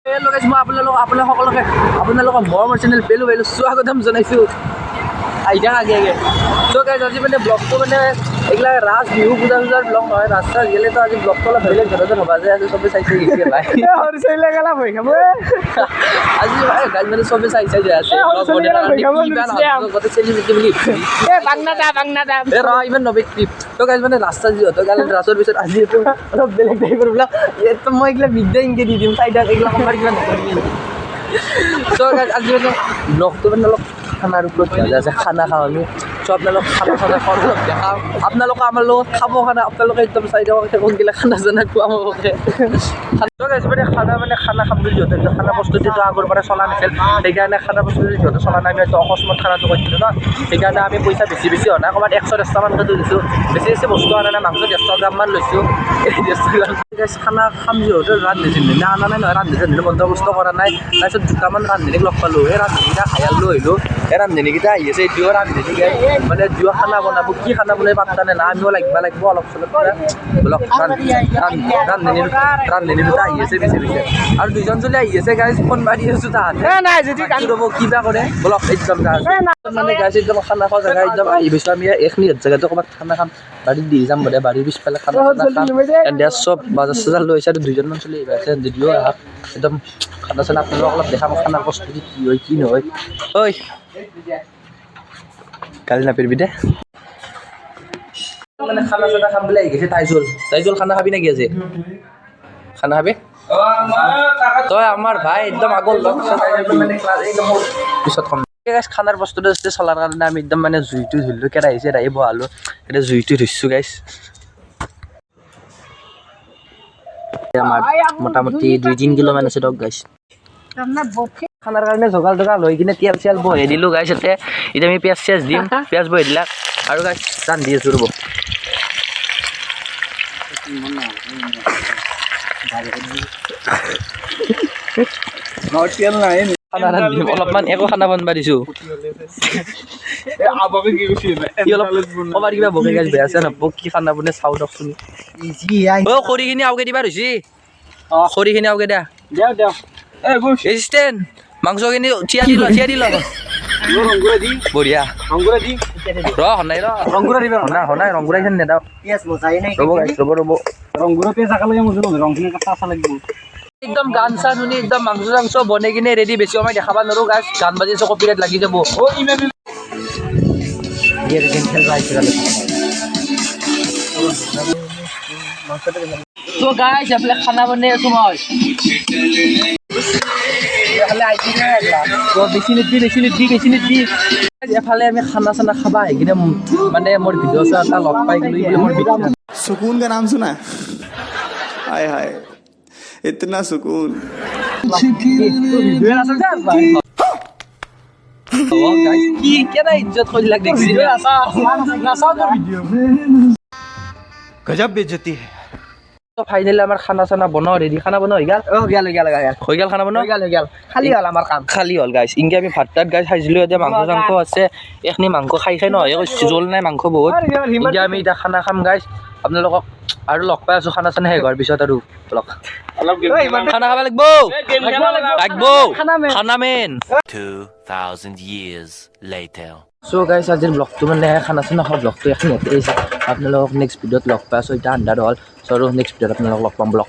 hello' গাইছ মই আপোনালোকক মোৰ চেনেল পেলু স্বাগতম জনাইছোঁ আহি থাক আগে চ' গাইছ আজি মানে ব্লগটো মানে এইগিলা ৰাজ বিহু পূজা চূজাৰ ব্লগ নহয় ৰাস্তা গেলেতো আজি ব্লগটো অলপ বেলেগ ধৰণৰ হ'বা যে আজি চবে চাইছে গেছে ভাই আজি গাইজ মানে চবে চাই যাই আছে চেলিব্ৰিটি বুলি ইমান নবে ক্লিপ তো গাইজ মানে ৰাস্তা যিহেতু ৰাস্তাৰ পিছত আজি অলপ বেলেগ টাইপৰ ব্লগ মই এইগিলা বিদ্যা ইনকে দি দিম চাইডাক এইগিলা আমাৰ কিবা নকৰিম চ' গাইজ আজি মানে ব্লগটো মানে অলপ খানাৰ ওপৰত আছে খানা খাওঁ আমি চ' আপোনালোক খানা খাওঁ অলপ দেখাওঁ আপোনালোকে আমাৰ লগত খাব খানা আপোনালোকে একদম চাই দিয়ক কোনগিলা খানা চানা খুৱাব মানে খানা খাম বুলি যিহেতু খানা প্ৰস্তুতিটো আগৰ পৰা চলা নাছিল সেইকাৰণে খানা প্ৰস্তুতি যিহেতু চলা নাই আমি অকস্মাত খানাটো কৰিছিলোঁ ন সেইকাৰণে আমি পইচা বেছি হোৱা নাই ক'ৰবাত 110টামানকৈ দিছোঁ বেছি বস্তু অনা নাই মাংস 100 গ্ৰামমান লৈছোঁ এই 100 গ্ৰাম খানা খাম যিহেতু ৰান্ধিছিলোঁ অনা নাই নহয় ৰান্ধিছিলোঁ বন্দবস্ত কৰা নাই তাৰপিছত দুটামান ৰান্ধনীক লগ পালোঁ এই ৰান্ধনীকেইটা খায়াল লৈ আহিলোঁ এই ৰান্ধনীকেইটা আহি আছে এইটোও ৰান্ধনীকে মানে যিও খানা বনাব কি খানা বনাই পাত্তা নাই না আমিও লাগিব অলপ চলপ অলপ ৰান্ধনী দুটা আহি আছে বেছি আৰু দুইজন চলি আহি আছে গাইজ ফোন মাৰি আছোঁ তাহাঁতে ৰ'ব কিবা কৰে বলক একদম মানে গাইজ একদম খানা খোৱা জেগা একদম আহি গৈছোঁ আমি এইখিনি জেগাটো ক'ৰবাত খানা খাম বাৰীত দি যাম বোলে বাৰীৰ পিছফালে খানা খাম এণ্ডিয়া চব বাজাৰ চাজাৰ লৈ আছে আৰু দুইজনমান চলি আহি আছে যদিও আহক একদম খানা চানা আপোনালোকক অলপ দেখাম খানাৰ প্ৰস্তুতি কি হয় কি নহয় ঐ কালি নাপিৰবি দে মানে খানা চানা খাম বুলি আহি গৈছে তাইজুল খানা খাবি নেকি আজি খানা খাবি তই আমাৰ ভাই একদম আগৰ লগ পিছত কম খানাৰ বস্তুটো চলাৰ কাৰণে আমি একদম মানে জুইটো ধৰিলোঁ কেৰাহী চেৰাহী বহালোঁ এতিয়া জুইটো ধৰিছোঁ গাইছ আমাৰ মোটামুটি 2-3 কিলোমান আছে দক গাইছ খানাৰ কাৰণে জগাল হৈ কিনে তেল চেল বহাই দিলোঁ গাইছ এতিয়া আমি পিঁয়াজ চিয়াজ দিম পিঁয়াজ বহাই দিলাক আৰু গাইছ ৰান্ধি আছোঁ ৰ'ব অলপমান একো খানা বনাব দিছোঁ ক'বাৰ কিবা বগী গাছ বেয়া আছে নব কি খানা বনাই চাওঁ দকচোন খৰিখিনি আওকে দিবা হৈছে খৰিখিনি আওকে দিয়া এচিষ্টেণ্ট মাংসখিনি থিয়া দি ল বঢ়িয়া নাই ৰংগুৰা নেদাও একদম গান চান শুনি একদম মাংস চাংস বনাই কিনে ৰেডি বেছি সময় দেখাব নোৱাৰোঁ গাছ গান বাজি আছে কপিৰাইট লাগি যাব তো গাইছ এফালে খানা বনাই আছোঁ মই এফালে আমি খানা চানা খাবা আহি কিনে মানে মোৰ ভিডিঅ' চোৱা এটা লগ পাই গ'লো মোৰ सुकून का नाम सुना हाय हाय इतना सुकून गजब बेइज्जती है ফাইনেলি আমাৰ খানা চানা বনোৱা ৰেডি খানা বনোৱা হৈ গ'ল খানা বনোৱা খালী হ'ল আমাৰ কাম খালী হ'ল গাইছ ইনকে আমি ভাত তাত গাইছ খাইছিলোঁ এতিয়া মাংস চাংস আছে এইখিনি মাংস খাই নহয় জোল নাই মাংস বহুত এতিয়া আমি এতিয়া খানা খাম গাইছ আপোনালোকক আৰু লগ পাই আছোঁ খানা চানা শেষ হোৱাৰ পিছত আৰু খানা খাব লাগিব খানা মেইন 2000 years later চ' গাইছ আজিৰ ব্লগটো মানে খানা চানা খোৱা ব্লগটো এখন ইয়াতে আহিছে আপোনালোকক নেক্সট ভিডিঅ'ত লগ পাই আছোঁ এতিয়া আন্ধাৰ হ'ল চ' আৰু নেক্সট ভিডিঅ'ত আপোনালোকক লগ পাম ব্লগ